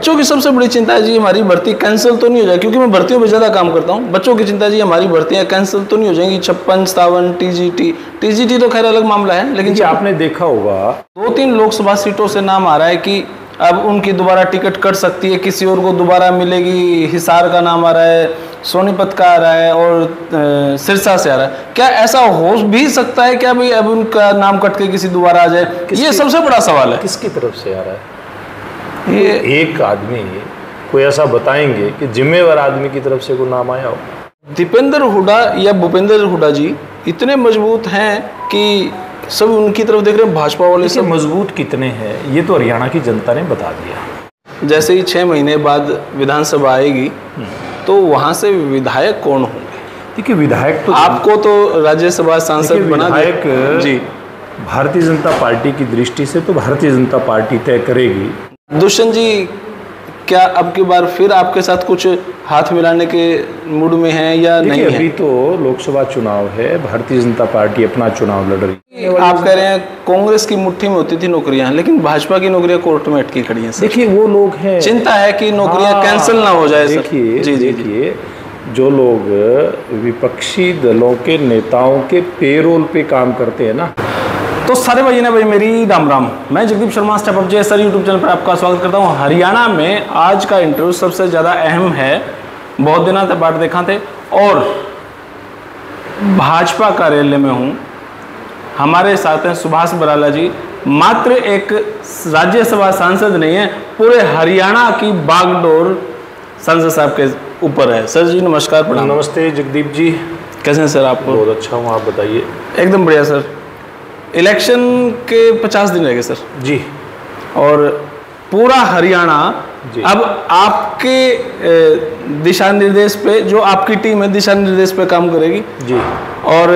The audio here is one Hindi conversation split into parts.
बच्चों की सबसे बड़ी चिंता है जी हमारी भर्ती कैंसिल तो नहीं हो जाए, क्योंकि मैं भर्तियों पे ज़्यादा काम करता हूँ। बच्चों की चिंता है जी हमारी भर्तियाँ कैंसिल तो नहीं हो जाएंगी, 56, 57, टीजीटी तो खैर अलग मामला है, लेकिन जी आपने देखा होगा 2-3 लोकसभा सीटों से नाम आ रहा है कि अब उनकी दोबारा टिकट कट सकती है, किसी और को दोबारा मिलेगी। हिसार का नाम आ रहा है, सोनीपत का आ रहा है और सिरसा से आ रहा है। क्या ऐसा हो भी सकता है क्या भाई अब उनका नाम कट के किसी दोबारा आ जाए? ये सबसे बड़ा सवाल है। किसकी तरफ से आ रहा है? ये एक आदमी कोई ऐसा बताएंगे कि जिम्मेवार आदमी की तरफ से कोई नाम आया हो? दीपेंद्र हुड्डा या भूपेंद्र हुड्डा जी इतने मजबूत हैं कि सब उनकी तरफ देख रहे हैं। भाजपा वाले सब मजबूत कितने हैं ये तो हरियाणा की जनता ने बता दिया। जैसे ही 6 महीने बाद विधानसभा आएगी तो वहां से विधायक कौन होंगे? देखिए विधायक तो आपको तो राज्यसभा सांसद बना विधायक जी भारतीय जनता पार्टी की दृष्टि से तो भारतीय जनता पार्टी तय करेगी। दुष्यंत जी क्या अब की बार फिर आपके साथ कुछ हाथ मिलाने के मूड में हैं या नहीं है? अभी तो लोकसभा चुनाव है, भारतीय जनता पार्टी अपना चुनाव लड़ रही है। आप कह रहे हैं कांग्रेस की मुट्ठी में होती थी नौकरियां, लेकिन भाजपा की नौकरियां कोर्ट में अटकी खड़ी हैं। देखिए वो लोग हैं, चिंता है कि नौकरियां कैंसिल ना हो जाए। देखिए जी देखिए जो लोग विपक्षी दलों के नेताओं के पेरोल पे काम करते हैं ना, तो सारे भाई ने भाई मेरी राम राम। मैं जगदीप शर्मा स्टेप अप जे सर यूट्यूब चैनल पर आपका स्वागत करता हूं। हरियाणा में आज का इंटरव्यू सबसे ज़्यादा अहम है। बहुत दिनों तक बाट देखा थे और भाजपा कार्यालय में हूं। हमारे साथ हैं सुभाष बराला जी। मात्र एक राज्यसभा सांसद नहीं है, पूरे हरियाणा की बागडोर सांसद साहब के ऊपर है। सर जी नमस्कार, प्रणाम। नमस्ते जगदीप जी, कैसे हैं सर आप? बहुत अच्छा हूँ, आप बताइए। एकदम बढ़िया सर। इलेक्शन के 50 दिन रह गए सर जी, और पूरा हरियाणा अब आपके दिशा निर्देश पे, जो आपकी टीम है दिशा निर्देश पे काम करेगी जी। और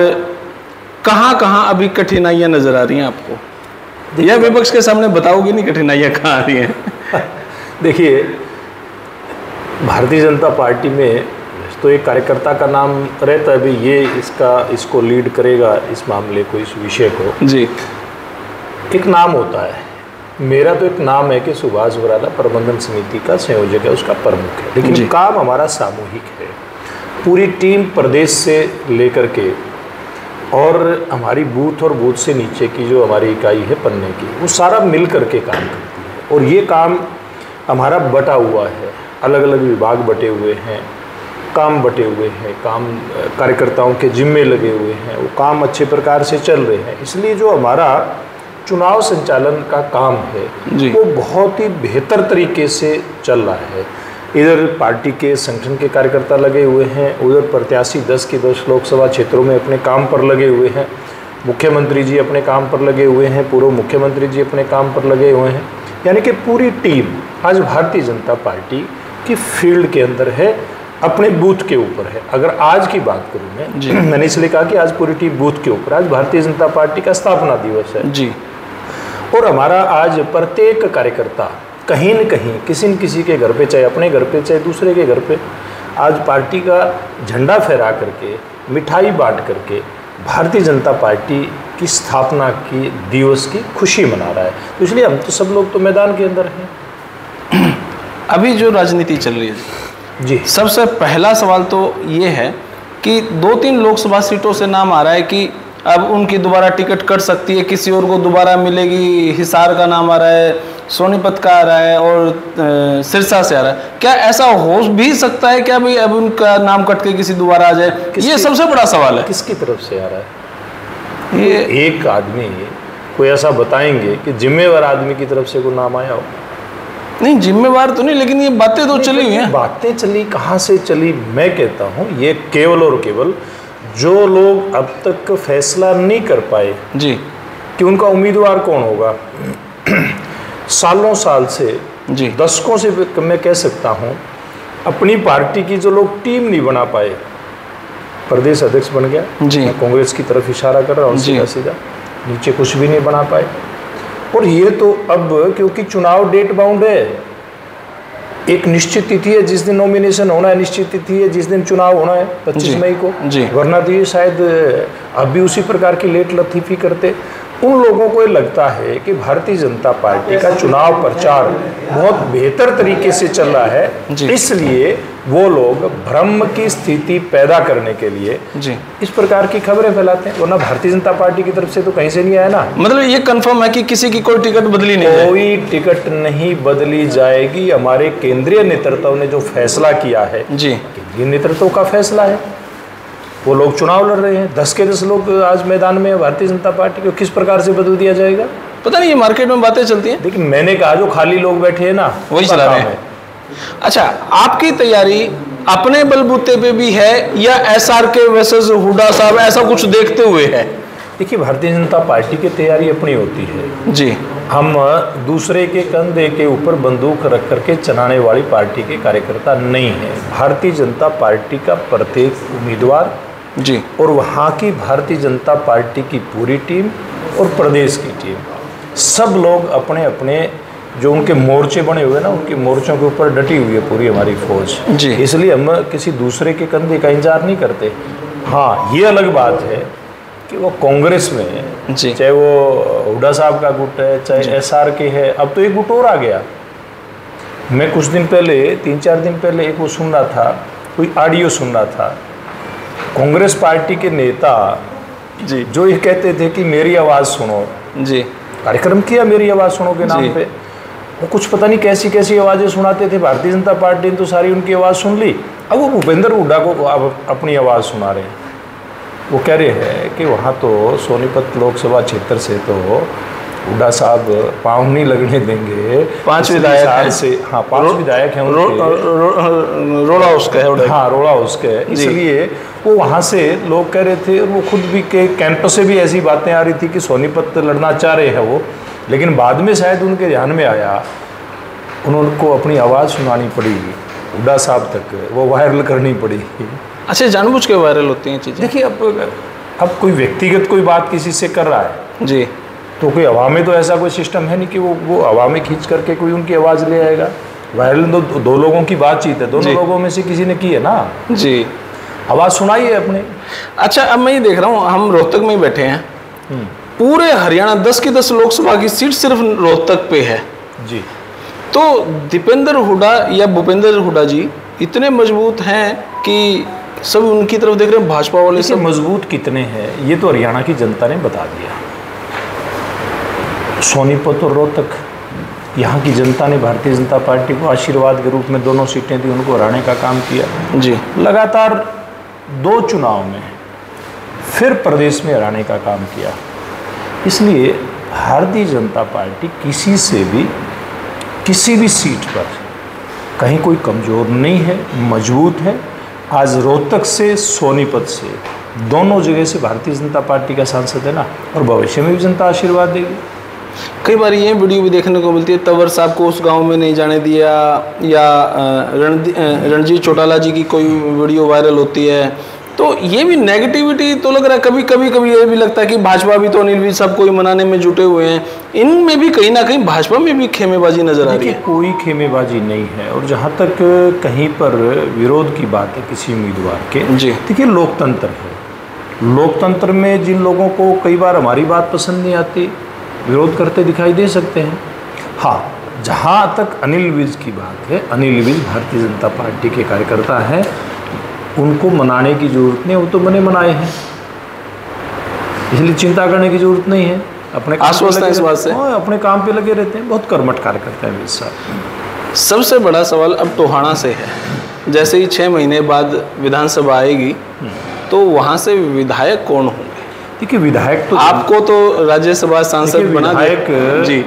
कहाँ कहाँ अभी कठिनाइयाँ नजर आ रही हैं आपको, या विपक्ष के सामने बताओगे नहीं कठिनाइयाँ कहाँ आ रही हैं? देखिए भारतीय जनता पार्टी में तो एक कार्यकर्ता का नाम रहता है, अभी ये इसको लीड करेगा इस मामले को, इस विषय को जी। एक नाम होता है, मेरा तो एक नाम है कि सुभाष बराला प्रबंधन समिति का संयोजक है, उसका प्रमुख है, लेकिन काम हमारा सामूहिक है। पूरी टीम प्रदेश से लेकर के और हमारी बूथ और बूथ से नीचे की जो हमारी इकाई है पन्ने की, वो सारा मिल करके काम करती है। और ये काम हमारा बटा हुआ है, अलग अलग विभाग बटे हुए हैं, काम बटे हुए हैं, काम कार्यकर्ताओं के जिम्मे लगे हुए हैं, वो काम अच्छे प्रकार से चल रहे हैं। इसलिए जो हमारा चुनाव संचालन का काम है वो बहुत ही बेहतर तरीके से चल रहा है। इधर पार्टी के संगठन के कार्यकर्ता लगे हुए हैं, उधर प्रत्याशी 10 के 10 लोकसभा क्षेत्रों में अपने काम पर लगे हुए हैं, मुख्यमंत्री जी अपने काम पर लगे हुए हैं, पूर्व मुख्यमंत्री जी अपने काम पर लगे हुए हैं। यानी कि पूरी टीम आज भारतीय जनता पार्टी की फील्ड के अंदर है, अपने बूथ के ऊपर है। अगर आज की बात करूँ मैंने इसलिए कहा कि आज पूरी टीम बूथ के ऊपर। आज भारतीय जनता पार्टी का स्थापना दिवस है जी, और हमारा आज प्रत्येक कार्यकर्ता कहीं न कहीं किसी न किसी के घर पे, चाहे अपने घर पे चाहे दूसरे के घर पे, आज पार्टी का झंडा फहरा करके, मिठाई बांट करके भारतीय जनता पार्टी की स्थापना की दिवस की खुशी मना रहा है। तो इसलिए हम तो सब लोग तो मैदान के अंदर हैं। अभी जो राजनीति चल रही है जी, सबसे पहला सवाल तो ये है कि 2-3 लोकसभा सीटों से नाम आ रहा है कि अब उनकी दोबारा टिकट कट सकती है, किसी और को दोबारा मिलेगी। हिसार का नाम आ रहा है, सोनीपत का आ रहा है और सिरसा से आ रहा है। क्या ऐसा हो भी सकता है क्या भाई अब उनका नाम कट के किसी दोबारा आ जाए? ये सबसे बड़ा सवाल है। किसकी तरफ से आ रहा है? ये एक आदमी कोई ऐसा बताएंगे कि जिम्मेवार आदमी की तरफ से कोई नाम आया हो? नहीं, जिम्मेवार तो नहीं, लेकिन ये बातें तो चली हुई हैं। बातें चली, कहाँ से चली? मैं कहता हूँ ये केवल और केवल जो लोग अब तक फैसला नहीं कर पाए जी कि उनका उम्मीदवार कौन होगा, सालों साल से जी, दशकों से मैं कह सकता हूँ, अपनी पार्टी की जो लोग टीम नहीं बना पाए, प्रदेश अध्यक्ष बन गया जी, मैं कांग्रेस की तरफ इशारा कर रहा हूँ सीधा सीधा, नीचे कुछ भी नहीं बना पाए। और ये तो अब क्योंकि चुनाव डेट बाउंड है, एक निश्चित तिथि है जिस दिन नॉमिनेशन होना है, निश्चित तिथि है जिस दिन चुनाव होना है 25 मई को, वरना तो ये शायद अब भी उसी प्रकार की लेट लतीफ़ी करते। उन लोगों को ये लगता है कि भारतीय जनता पार्टी का चुनाव प्रचार बहुत बेहतर तरीके से चल रहा है, इसलिए वो लोग भ्रम की स्थिति पैदा करने के लिए इस प्रकार की खबरें फैलाते हैं। वरना भारतीय जनता पार्टी की तरफ से तो कहीं से नहीं आया ना। मतलब ये कंफर्म है कि किसी की कोई टिकट बदली नहीं है? कोई टिकट नहीं बदली जाएगी। हमारे केंद्रीय नेतृत्व ने जो फैसला किया है, केंद्रीय नेतृत्व का फैसला है, वो लोग चुनाव लड़ रहे हैं। 10 के 10 लोग आज मैदान में भारतीय जनता पार्टी को किस प्रकार से बदल दिया जाएगा? पता नहीं, ये मार्केट में बातें चलती हैं। लेकिन मैंने कहा जो खाली लोग बैठे हैं ना, वही चला रहे हैं। अच्छा, आपकी तैयारी अपने बलबूते पे भी है या SRK वर्सेस हुड्डा साहब ऐसा कुछ देखते हुए है? देखिए, भारतीय जनता पार्टी की तैयारी अपनी होती है जी। हम दूसरे के कंधे के ऊपर बंदूक रख करके चलाने वाली पार्टी के कार्यकर्ता नहीं है। भारतीय जनता पार्टी का प्रत्येक उम्मीदवार जी और वहाँ की भारतीय जनता पार्टी की पूरी टीम और प्रदेश की टीम, सब लोग अपने अपने जो उनके मोर्चे बने हुए ना, उनके मोर्चों के ऊपर डटी हुई है पूरी हमारी फौज जी। इसलिए हम किसी दूसरे के कंधे का इंतजार नहीं करते। हाँ, ये अलग बात है कि वो कांग्रेस में है, चाहे वो हुड्डा साहब का गुट है, चाहे SRK है, अब तो एक गुट और आ गया। मैं कुछ दिन पहले, 3-4 दिन पहले एक वो सुन रहा था, कोई ऑडियो सुन रहा था, कांग्रेस पार्टी के नेता जी जो ये कहते थे कि मेरी आवाज़ सुनो जी, कार्यक्रम किया मेरी आवाज़ सुनो के नाम पे, वो कुछ पता नहीं कैसी कैसी आवाज़ें सुनाते थे। भारतीय जनता पार्टी ने तो सारी उनकी आवाज़ सुन ली, अब वो भूपेंद्र हुड्डा को अब अपनी आवाज़ सुना रहे हैं। वो कह रहे हैं कि वहाँ तो सोनीपत लोकसभा क्षेत्र से तो हुड्डा साहब पाँव नहीं लगने देंगे। 5 विधायक से, हाँ 5 विधायक हैं, रोड़ा उसका है, हाँ रोड़ा उसका है, इसलिए वो वहाँ से लोग कह रहे थे। वो खुद भी के कैंपस से भी ऐसी बातें आ रही थी कि सोनीपत लड़ना चाह रहे हैं वो, लेकिन बाद में शायद उनके ध्यान में आया, उनको अपनी आवाज़ सुनानी पड़ी हुड्डा साहब तक, वो वायरल करनी पड़ी। अच्छा, जानबूझ के वायरल होती हैं चीज़ें? देखिए, अब कोई व्यक्तिगत कोई बात किसी से कर रहा है जी, तो कोई हवा में तो ऐसा कोई सिस्टम है नहीं कि वो हवा में खींच करके कोई उनकी आवाज़ ले आएगा। वायरल तो दो लोगों की बातचीत है, दोनों लोगों में से किसी ने की है ना जी, आवाज़ सुनाई है अपने। अच्छा, अब मैं ये देख रहा हूँ, हम रोहतक में ही बैठे हैं, पूरे हरियाणा 10 की 10 लोकसभा की सीट सिर्फ रोहतक पे है जी। तो दीपेंद्र हुड्डा या भूपेंद्र हुड्डा जी इतने मजबूत हैं कि सब उनकी तरफ देख रहे हैं, भाजपा वाले सब मजबूत कितने हैं ये तो हरियाणा की जनता ने बता दिया। सोनीपत और रोहतक, यहाँ की जनता ने भारतीय जनता पार्टी को आशीर्वाद के रूप में दोनों सीटें दी, उनको हराने का काम किया जी। लगातार 2 चुनाव में फिर प्रदेश में हराने का काम किया। इसलिए भारतीय जनता पार्टी किसी से भी किसी भी सीट पर कहीं कोई कमज़ोर नहीं है, मजबूत है। आज रोहतक से सोनीपत से दोनों जगह से भारतीय जनता पार्टी का सांसद है ना, और भविष्य में भी जनता आशीर्वाद देगी। कई बार ये वीडियो भी देखने को मिलती है, तंवर साहब को उस गांव में नहीं जाने दिया, या रणजीत चौटाला जी की कोई वीडियो वायरल होती है, तो ये भी नेगेटिविटी तो लग रहा है। कभी ये भी लगता है कि भाजपा भी तो अनिल विज साहब को ही मनाने में जुटे हुए हैं, इनमें भी कहीं ना कहीं भाजपा में भी खेमेबाजी नजर आ रही है। कोई खेमेबाजी नहीं है। और जहाँ तक कहीं पर विरोध की बात है किसी उम्मीदवार के, जी देखिए लोकतंत्र है, लोकतंत्र में जिन लोगों को कई बार हमारी बात पसंद नहीं आती, विरोध करते दिखाई दे सकते हैं। हाँ, जहाँ तक अनिल विज की बात है, अनिल विज भारतीय जनता पार्टी के कार्यकर्ता हैं, उनको मनाने की जरूरत नहीं, वो तो मनाए हैं, इसलिए चिंता करने की जरूरत नहीं है। अपने आश्वस्त है इस बात से, अपने काम पे लगे रहते हैं, बहुत कर्मठ कार्यकर्ता है विज साहब। सबसे बड़ा सवाल अब टोहाना से है। जैसे ही 6 महीने बाद विधानसभा आएगी तो वहाँ से विधायक कौन होंगे? देखिए, विधायक तो आपको तो राज्यसभा सांसद बना विधायक जी,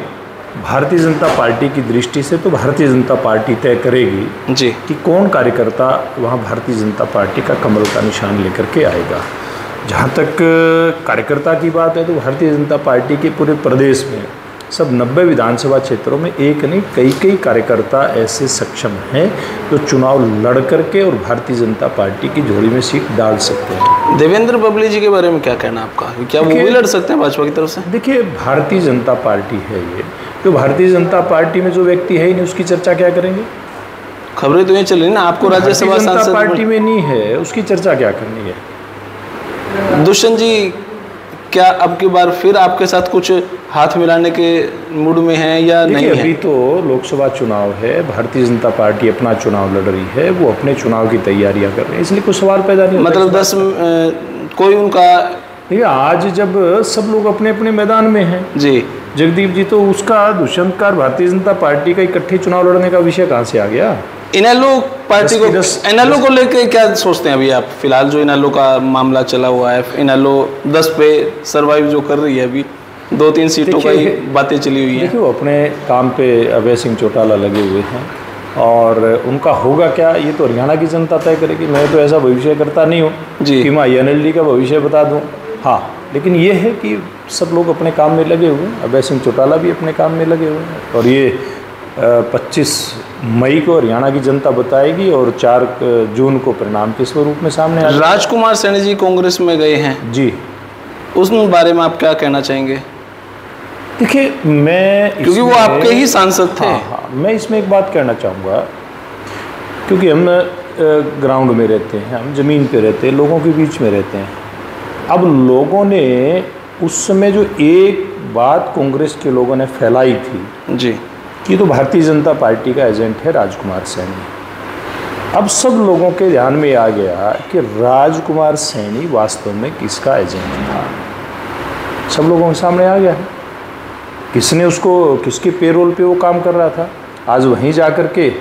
भारतीय जनता पार्टी की दृष्टि से तो भारतीय जनता पार्टी तय करेगी जी कि कौन कार्यकर्ता वहाँ भारतीय जनता पार्टी का कमल का निशान लेकर के आएगा। जहाँ तक कार्यकर्ता की बात है तो भारतीय जनता पार्टी के पूरे प्रदेश में सब 90 विधानसभा क्षेत्रों में एक नहीं कई कार्यकर्ता ऐसे सक्षम हैं जो चुनाव लड़ करके और भारतीय जनता पार्टी की झोली में सीट डाल सकते हैं। देवेंद्र बबली जी के बारे में क्या कहना आपका? क्या वो भी लड़ सकते हैं भाजपा की तरफ से? देखिए, भारतीय जनता पार्टी है ये, तो भारतीय जनता पार्टी में जो व्यक्ति है ही नहीं उसकी चर्चा क्या करेंगे? खबरें तो ये चल रही ना, आपको राज्यसभा सांसद पार्टी में नहीं है उसकी चर्चा क्या करनी है? दुष्यंत जी क्या अब की बार फिर आपके साथ कुछ हाथ मिलाने के मूड में हैं या नहीं है? अभी तो लोकसभा चुनाव है, भारतीय जनता पार्टी अपना चुनाव लड़ रही है, वो अपने चुनाव की तैयारियां कर रहे हैं, इसलिए कोई सवाल पैदा नहीं होता। मतलब 10 कोई उनका देखिए आज जब सब लोग अपने अपने मैदान में हैं जी, जगदीप जी, तो उसका दुष्यंतकार भारतीय जनता पार्टी का इकट्ठे चुनाव लड़ने का विषय कहाँ से आ गया? इनेलो पार्टी को, इनेलो को लेके क्या सोचते हैं अभी आप? फिलहाल जो इनेलो का मामला चला हुआ है, इनेलो 10 पे सरवाइव जो कर रही है, अभी 2-3 सीटों का ही बातें चली हुई है। देखिए वो अपने काम पे अभय सिंह चौटाला लगे हुए हैं और उनका होगा क्या ये तो हरियाणा की जनता तय करेगी। मैं तो ऐसा भविष्य करता नहीं हूँ कि मैं INLD का भविष्य बता दूँ। हाँ, लेकिन ये है कि सब लोग अपने काम में लगे हुए हैं, अभय सिंह चौटाला भी अपने काम में लगे हुए हैं और ये 25 मई को हरियाणा की जनता बताएगी और 4 जून को परिणाम के स्वरूप में सामने आ। राजकुमार सैनी जी कांग्रेस में गए हैं जी, उस बारे में आप क्या कहना चाहेंगे? देखिए मैं, क्योंकि वो आपके ही सांसद थे। हाँ, मैं इसमें एक बात कहना चाहूँगा, क्योंकि हम ग्राउंड में रहते हैं, हम ज़मीन पे रहते हैं, लोगों के बीच में रहते हैं। अब लोगों ने उस समय जो एक बात कांग्रेस के लोगों ने फैलाई थी जी कि तो भारतीय जनता पार्टी का एजेंट है राजकुमार सैनी, अब सब लोगों के ध्यान में आ गया कि राजकुमार सैनी वास्तव में किसका एजेंट था। सब लोगों के सामने आ गया है किसने उसको, किसके पेरोल पे वो काम कर रहा था। आज वहीं जा कर के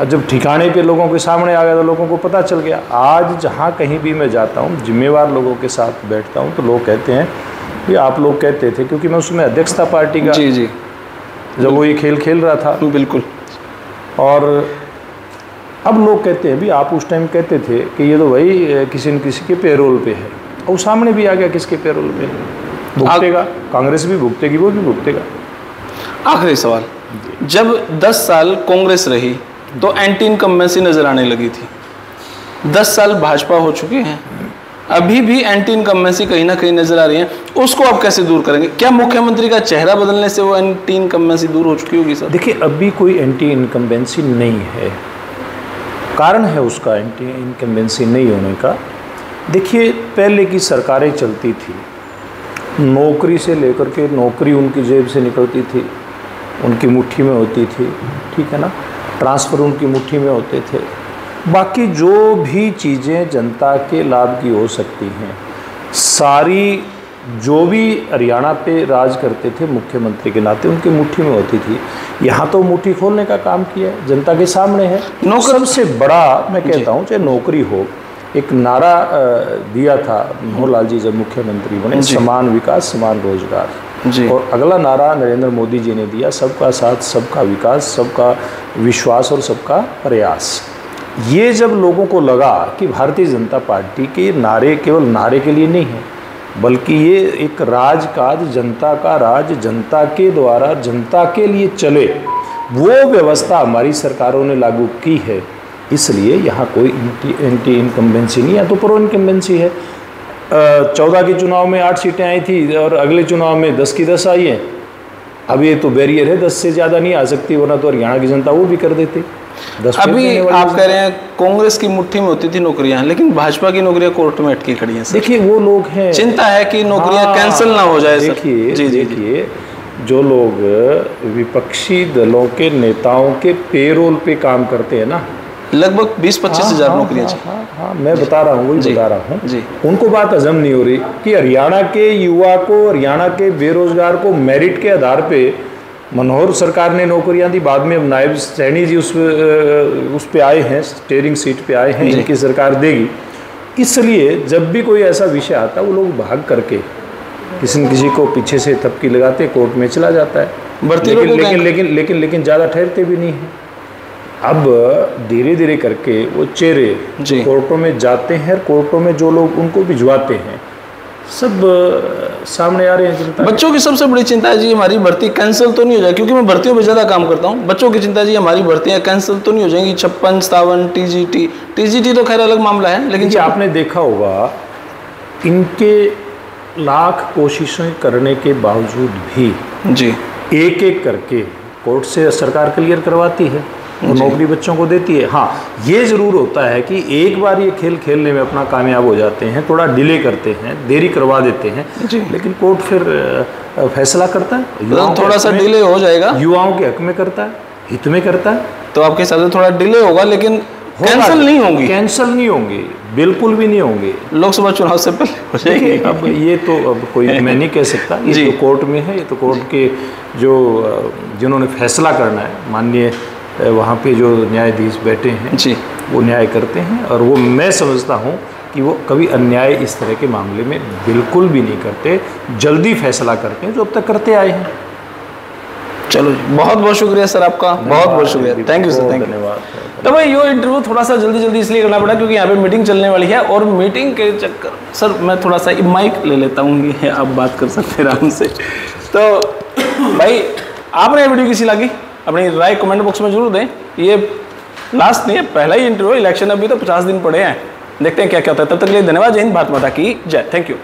जब ठिकाने पे लोगों के सामने आ गया तो लोगों को पता चल गया। आज जहाँ कहीं भी मैं जाता हूँ, जिम्मेवार लोगों के साथ बैठता हूँ, तो लोग कहते हैं कि आप लोग कहते थे, क्योंकि मैं उसमें अध्यक्ष था पार्टी का, जी जी, जब वो ये खेल रहा था। बिल्कुल। और अब लोग कहते हैं भी आप उस टाइम कहते थे कि ये तो भाई किसी न किसी के पेरोल पे है, और सामने भी आ गया किसके पेरोल पे भुगतेगा, कांग्रेस भी भुगतेगी, वो भी भुगतेगा। आखिरी सवाल, जब 10 साल कांग्रेस रही तो एंटी इनकम्बेंसी नजर आने लगी थी, 10 साल भाजपा हो चुके हैं, अभी भी एंटी इनकम्बेंसी कहीं ना कहीं नजर आ रही है, उसको आप कैसे दूर करेंगे? क्या मुख्यमंत्री का चेहरा बदलने से वो एंटी इनकम्बेंसी दूर हो चुकी होगी सर? देखिए अभी कोई एंटी इनकम्बेंसी नहीं है, कारण है उसका एंटी इनकम्बेंसी नहीं होने का। देखिए पहले की सरकारें चलती थी, नौकरी से लेकर के, नौकरी उनकी जेब से निकलती थी, उनकी मुट्ठी में होती थी, ठीक है ना, ट्रांसफ़र उनकी मुट्ठी में होते थे, बाकी जो भी चीज़ें जनता के लाभ की हो सकती हैं सारी, जो भी हरियाणा पे राज करते थे मुख्यमंत्री के नाते उनकी मुट्ठी में होती थी। यहाँ तो मुट्ठी खोलने का काम किया है, जनता के सामने है। सबसे बड़ा मैं कहता हूँ चाहे नौकरी हो, एक नारा दिया था मनोहर लाल जी जब मुख्यमंत्री बने, समान विकास समान रोजगार, और अगला नारा नरेंद्र मोदी जी ने दिया, सबका साथ सबका विकास, सबका विश्वास और सबका प्रयास। ये जब लोगों को लगा कि भारतीय जनता पार्टी के नारे केवल नारे के लिए नहीं है, बल्कि ये एक राजकाज, जनता का राज, जनता के द्वारा जनता के लिए चले, वो व्यवस्था हमारी सरकारों ने लागू की है, इसलिए यहाँ कोई एंटी इनकम्बेंसी नहीं है, तो प्रो इनकम्बेंसी है। 14 के चुनाव में 8 सीटें आई थी और अगले चुनाव में 10 की 10 आई हैं। अब ये तो बैरियर है, 10 से ज़्यादा नहीं आ सकती, वरना तो हरियाणा की जनता वो भी कर देती। अभी आप कह रहे हैं कांग्रेस की मुट्ठी में होती थी नौकरियां, लेकिन भाजपा की नौकरियां कोर्ट में अटकी खड़ी हैं। देखिए वो लोग हैं, चिंता है कि नौकरियां कैंसिल ना हो जाए। देखिए जो लोग विपक्षी दलों के नेताओं के पेरोल पे काम करते हैं ना, लगभग 20-25 हज़ार नौकरियां। हाँ, मैं बता रहा हूँ, वही बता रहा हूँ। उनको बात हजम नहीं हो रही कि हरियाणा के युवा को, हरियाणा के बेरोजगार को मेरिट के आधार पे मनोहर सरकार ने नौकरियां दी, बाद में अब नायब सैनी जी उस पे आए हैं, स्टीयरिंग सीट पे आए हैं, इनकी सरकार देगी। इसलिए जब भी कोई ऐसा विषय आता है वो लोग भाग करके किसी न किसी को पीछे से थपकी लगाते, कोर्ट में चला जाता है, लेकिन ज़्यादा ठहरते भी नहीं हैं। अब धीरे धीरे करके वो चेहरे कोर्टों में जाते हैं, कोर्टों में जो लोग उनको भिजवाते हैं सब सामने आ रहे हैं। चिंता बच्चों की सबसे बड़ी चिंता है जी हमारी भर्ती कैंसिल तो नहीं हो जाए, क्योंकि मैं भर्तियों पे ज़्यादा काम करता हूँ। बच्चों की चिंता जी हमारी भर्तियाँ कैंसिल तो नहीं हो जाएंगी, 56, 57, TGT तो खैर अलग मामला है, लेकिन आपने देखा होगा इनके लाख कोशिशें करने के बावजूद भी एक एक करके कोर्ट से सरकार क्लियर करवाती है। वो नौकरी बच्चों को देती है। हाँ, ये ज़रूर होता है कि एक बार ये खेल खेलने में अपना कामयाब हो जाते हैं, थोड़ा डिले करते हैं, देरी करवा देते हैं, लेकिन कोर्ट फिर फैसला करता है। तो थोड़ा सा डिले हो जाएगा, युवाओं के हक में करता है, हित में करता है। तो आपके हिसाब से थोड़ा डिले होगा, लेकिन कैंसिल नहीं होंगी? कैंसिल नहीं होंगे, बिल्कुल भी नहीं होंगे। लोकसभा चुनाव से पहले हो जाएगी। अब ये तो अब कोई मैं नहीं कह सकता, ये तो कोर्ट में है, ये तो कोर्ट के जो जिन्होंने फैसला करना है, माननीय वहाँ पे जो न्यायाधीश बैठे हैं जी, वो न्याय करते हैं। और वो मैं समझता हूँ कि वो कभी अन्याय इस तरह के मामले में बिल्कुल भी नहीं करते, जल्दी फैसला करते हैं, जो अब तक करते आए हैं। चलो जी, बहुत बहुत शुक्रिया सर आपका, बहुत बहुत शुक्रिया, थैंक यू सर, धन्यवाद। तो भाई ये इंटरव्यू थोड़ा सा जल्दी इसलिए करना पड़ा क्योंकि यहाँ पे मीटिंग चलने वाली है, और मीटिंग के चक्कर सर मैं थोड़ा सा माइक ले लेता हूँ, ये आप बात कर सकते हैं आराम से। तो भाई आपने ये वीडियो कैसी लगी अपनी राय कमेंट बॉक्स में जरूर दें। ये लास्ट नहीं है, पहला ही इंटरव्यू, इलेक्शन अभी तो 50 दिन पड़े हैं, देखते हैं क्या क्या होता है। तब तक के लिए धन्यवाद, जय हिंद, भारत माता की जय, थैंक यू।